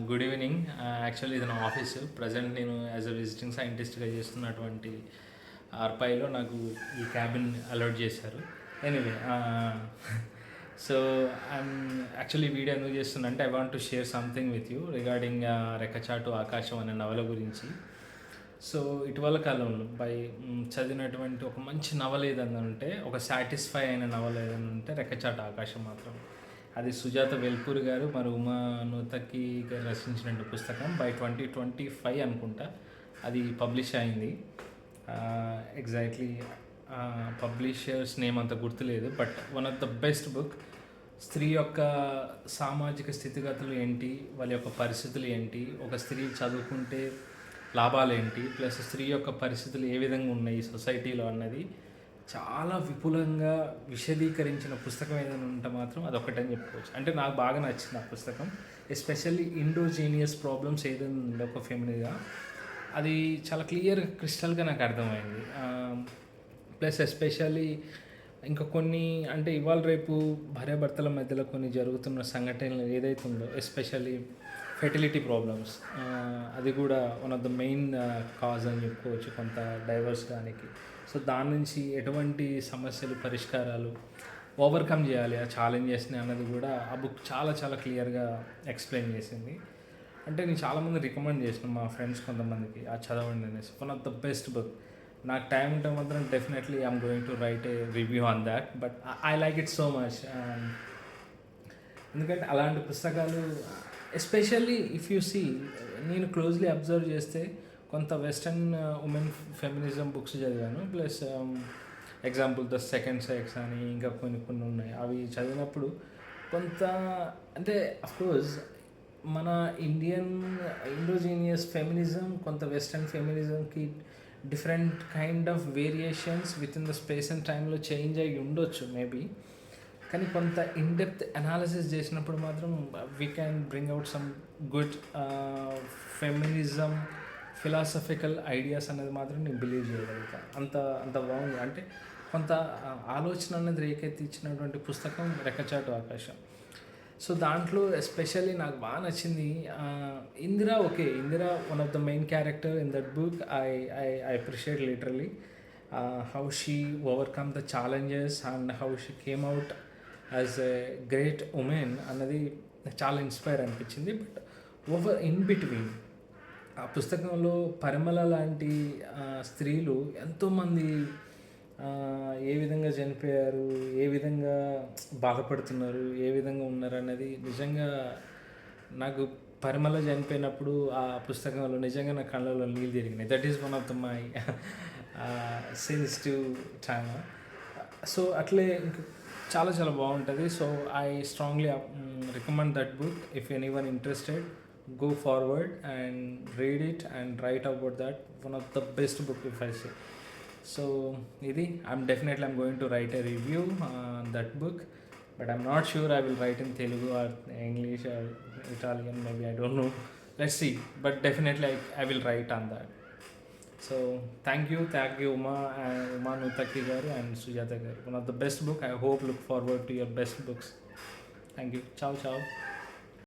Good evening. Actually ఇది నా office. Present నేను యాజ్ అ విజిటింగ్ సైంటిస్ట్గా చేస్తున్నటువంటి ఆర్పాయిలో నాకు ఈ క్యాబిన్ అలాట్ చేశారు. Anyway, so I'm actually video ఎందుకు చేస్తున్నా అంటే I want to share something with you regarding Rekkachatu Aakasam అనే నవల గురించి. సో ఇటీవల కాలంలో చదివినటువంటి ఒక మంచి నవల ఏదన్నా ఉంటే, ఒక సాటిస్ఫై అయిన నవల ఏదన్నా ఉంటే రెక్కచాటు ఆకాశం మాత్రం. అది సుజాత వెల్పూరి గారు మరి ఉమా నూతకి గారు రచించిన పుస్తకం. బై 2025 అనుకుంటా అది పబ్లిష్ అయింది. ఎగ్జాక్ట్లీ పబ్లిషర్స్ నేమ్ అంత గుర్తులేదు, but one of the best book. స్త్రీ యొక్క సామాజిక స్థితిగతులు ఏంటి, వాళ్ళ యొక్క పరిస్థితులు ఏంటి, ఒక స్త్రీ చదువుకుంటే లాభాలు ఏంటి, ప్లస్ స్త్రీ యొక్క పరిస్థితులు ఏ విధంగా ఉన్నాయి సొసైటీలో అన్నది చాలా విపులంగా విశదీకరించిన పుస్తకం ఏదైనా ఉంటే మాత్రం అదొకటని చెప్పుకోవచ్చు. అంటే నాకు బాగా నచ్చింది ఆ పుస్తకం. ఎస్పెషల్లీ ఇండోజీనియస్ ప్రాబ్లమ్స్ ఏదైనా ఉండే ఒక ఫెమినిగా అది చాలా క్లియర్గా క్రిస్టల్గా నాకు అర్థమైంది. ప్లస్ ఎస్పెషల్లీ ఇంకా కొన్ని అంటే ఇవాళ రేపు భార్యాభర్తల మధ్యలో కొన్ని జరుగుతున్న సంఘటనలు ఏదైతే ఉందో, ఎస్పెషల్లీ ఫెర్టిలిటీ ప్రాబ్లమ్స్, అది కూడా one of the main cause అని చెప్పుకోవచ్చు కొంత డైవర్స్ దానికి. సో దాని నుంచి ఎటువంటి సమస్యలు, పరిష్కారాలు ఓవర్కమ్ చేయాలి ఆ ఛాలెంజెస్ని అన్నది కూడా ఆ బుక్ చాలా చాలా క్లియర్గా ఎక్స్ప్లెయిన్ చేసింది. అంటే నేను చాలామంది రికమెండ్ చేసిన మా ఫ్రెండ్స్ కొంతమందికి ఆ చదవండి అనేసి. One of the best book. నాకు టైం ఉంటే మాత్రం definitely I'm going to right A review on that, but I like it so much. ఎందుకంటే అలాంటి పుస్తకాలు ఎస్పెషల్లీ ఇఫ్ యూ సీ, నేను క్లోజ్లీ అబ్జర్వ్ చేస్తే కొంత వెస్టర్న్ ఉమెన్ ఫెమినిజం బుక్స్ చదివాను. Plus example the second sex అని ఇంకా కొన్ని కొన్ని ఉన్నాయి. అవి చదివినప్పుడు కొంత అంటే అఫ్కోర్స్ మన ఇండోజీనియస్ ఫెమినిజం కొంత వెస్టర్న్ ఫెమినిజంకి different kind of variations with in the space and టైంలో చేంజ్ అయ్యి ఉండొచ్చు మేబీ. కానీ కొంత ఇన్డెప్త్ అనాలిసిస్ చేసినప్పుడు మాత్రం we can bring out some good feminism philosophical ideas అనేది మాత్రం నేను బిలీవ్ చేయగలుగుతాను. అంత అంత బాగుంది. అంటే కొంత ఆలోచన అనేది రేకెత్తించినటువంటి పుస్తకం రెక్కచాటు ఆకాశం. సో దాంట్లో ఎస్పెషల్లీ నాకు బాగా నచ్చింది Indira. Indira one of the main character in that book. I appreciate literally how she overcome the challenges and how she came out as a great women అన్నది చాలా ఇన్స్పైర్ అనిపించింది. బట్ ఓవర్ ఇన్ బిట్వీన్ ఆ పుస్తకంలో పరిమళ లాంటి స్త్రీలు ఎంతోమంది ఏ విధంగా చనిపోయారు, ఏ విధంగా బాధపడుతున్నారు, ఏ విధంగా ఉన్నారు అన్నది నిజంగా నాకు పరిమళ చనిపోయినప్పుడు ఆ పుస్తకంలో నిజంగా నా కళ్ళలో నీళ్ళు తిరిగినాయి. That is one of the my sensitive time. So అట్లే చాలా చాలా బాగుంటుంది. So I strongly recommend that book. If anyone interested, go forward and read it and write about that. One of the best book if I say. So I'm going to write a review on that book, but I'm not sure I will write in Telugu or English or Italian, maybe, I don't know, let's see, but definitely I will write on that. So thank you Uma Nutaki garu and Sujata garu. One of the best book. I hope look forward to your best books. Thank you. Ciao.